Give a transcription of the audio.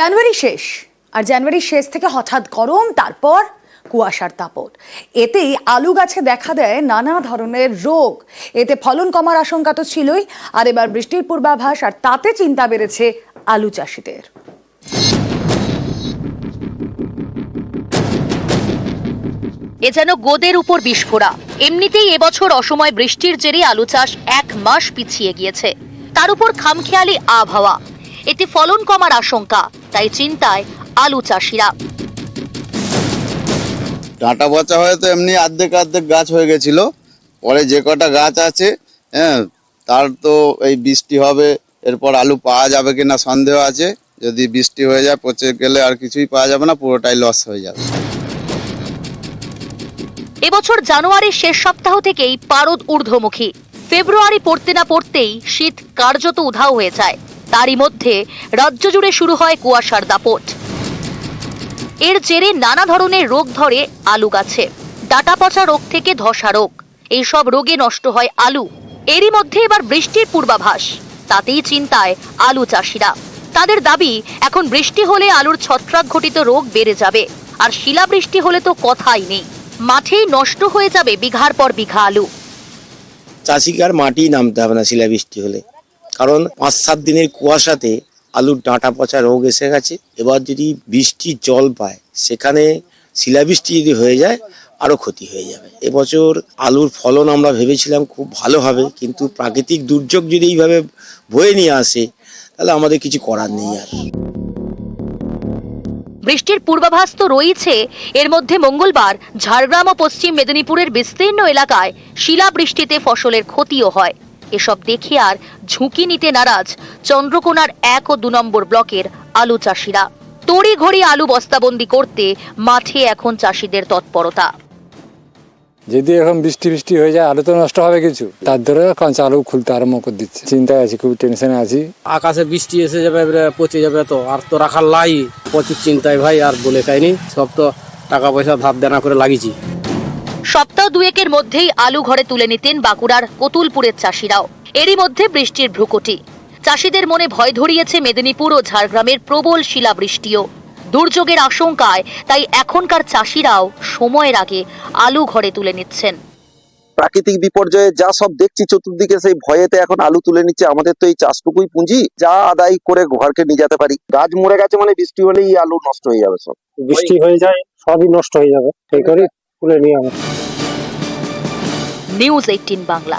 জানুয়ারি শেষ, আর জানুয়ারির শেষ থেকে হঠাৎ গরম, তারপর কুয়াশার দাপট। এতেই আলু গাছে দেখা দেয় নানা ধরনের রোগ। এতে ফলন কমার আশঙ্কা তো ছিলই, আর এবার বৃষ্টির পূর্বাভাস, আর তাতে চিন্তা বেড়েছে আলু চাষিদের। এ যেন গোদের উপর বিস্ফোরা। এমনিতেই এবছর অসময় বৃষ্টির জেরে আলু চাষ 1 মাস পিছিয়ে গিয়েছে, তার উপর খামখেয়ালি আবহাওয়া, এতে ফলন কমার আশঙ্কা। তাই চিন্তায় আলু চাষিরা। ডাঁটা পচা হয়তো এমনি অর্ধেক গাছ হয়ে গেছিল, পরে যে কটা গাছ আছে তার তো এই বৃষ্টি হবে, এরপর আলু পাওয়া যাবে কিনা সন্দেহ আছে। যদি বৃষ্টি হয়ে যায় পচে গেলে আর কিছুই পাওয়া যাবে না, পুরোটাই লস হয়ে যাবে। এবছর জানুয়ারির শেষ সপ্তাহ থেকেই পারদ ঊর্ধ্বমুখী। ফেব্রুয়ারি পড়তে না পড়তেই শীত কার্যত উধাও হয়ে যায়। তারই মধ্যে রাজ্য জুড়ে শুরু হয় কুয়াশার দাপট। এর জেরে নানা ধরনের রোগ ধরে আলু গাছে। ডাঁটা পচা রোগ থেকে ধসা রোগ, এইসব রোগে নষ্ট হয় আলু। এরই মধ্যে এবার বৃষ্টির পূর্বাভাস, তাতেই চিন্তায় আলু চাষিরা। তাদের দাবি, এখন বৃষ্টি হলে আলুর ছত্রাক ঘটিত রোগ বেড়ে যাবে, আর শিলাবৃষ্টি হলে তো কথাই নেই, মাঠেই নষ্ট হয়ে যাবে বিঘার পর বিঘা আলু। চাষিকে আর মাটি নামতে হবে না শিলাবৃষ্টি হলে, কারণ 5-7 দিনের কুয়াশাতে আলুর ডাঁটা পচা রোগ এসে গেছে। এবার যদি বৃষ্টির জল পায়, সেখানে শিলাবৃষ্টি যদি হয়ে যায় আরো ক্ষতি হয়ে যাবে। এবছর আলুর ফলন আমরা ভেবেছিলাম খুব ভালো হবে, কিন্তু প্রাকৃতিক দুর্যোগ যদি এইভাবে বয়ে নিয়ে আসে, তাহলে আমাদের কিছু করার নেই আর। বৃষ্টির পূর্বাভাস তো রয়েছে, এর মধ্যে মঙ্গলবার ঝাড়গ্রাম ও পশ্চিম মেদিনীপুরের বিস্তীর্ণ এলাকায় শিলাবৃষ্টিতে ফসলের ক্ষতিও হয়। এসব দেখে আর ঝুঁকি নিতে নারাজ চন্দ্রকোনার 1 ও 2 নম্বর ব্লকের আলু চাষিরা। তড়িঘড়ি আলু বস্তাবন্দি করতে মাঠে এখন চাষিদের তৎপরতা। যদি এখন বৃষ্টি হয়ে যায়, আলু তো নষ্ট হবে কিছু, তার ধরে কাঁচা আলু খুলতে আরম্ভ করে দিচ্ছে। চিন্তায় আছি, খুব টেনশনে আছি। আকাশে বৃষ্টি এসে যাবে, পচে যাবে, তো আর তো রাখার লাই। প্রচুর চিন্তায় ভাই, আর বলে খাইনি। সব তো টাকা পয়সা ধার দেনা করে লাগিয়েছি। সপ্তাহ দুয়েকের মধ্যেই আলু ঘরে তুলে নিতেন বাঁকুড়ার কতুলপুরের চাষিরাও। এরই মধ্যে বৃষ্টির ভ্রুকুটি। চাষিদের মনে ভয় ধরিয়েছে মেদিনীপুর ও ঝাড়গ্রামের প্রবল শিলাবৃষ্টিও। দুর্যোগের আশঙ্কায় তাই এখনকার চাষিরাও সময়ের আগে আলু ঘরে তুলে নিচ্ছেন। প্রাকৃতিক বিপর্যয়ে যা সব দেখছি চতুর্দিকে, সেই ভয়েতে এখন আলু তুলে নিচ্ছে। আমাদের তো এই চাষটুকুই পুঁজি, যা আদায় করে ঘরকে নিয়ে যেতে পারি। গাছ মরে গেছে মানে বৃষ্টি হলেই আলু নষ্ট হয়ে যাবে, সব বৃষ্টি হয়ে যায় সবই নষ্ট হয়ে যাবে, সেই করে তুলে নিয়ে আমার। নিউজ 18 বাংলা।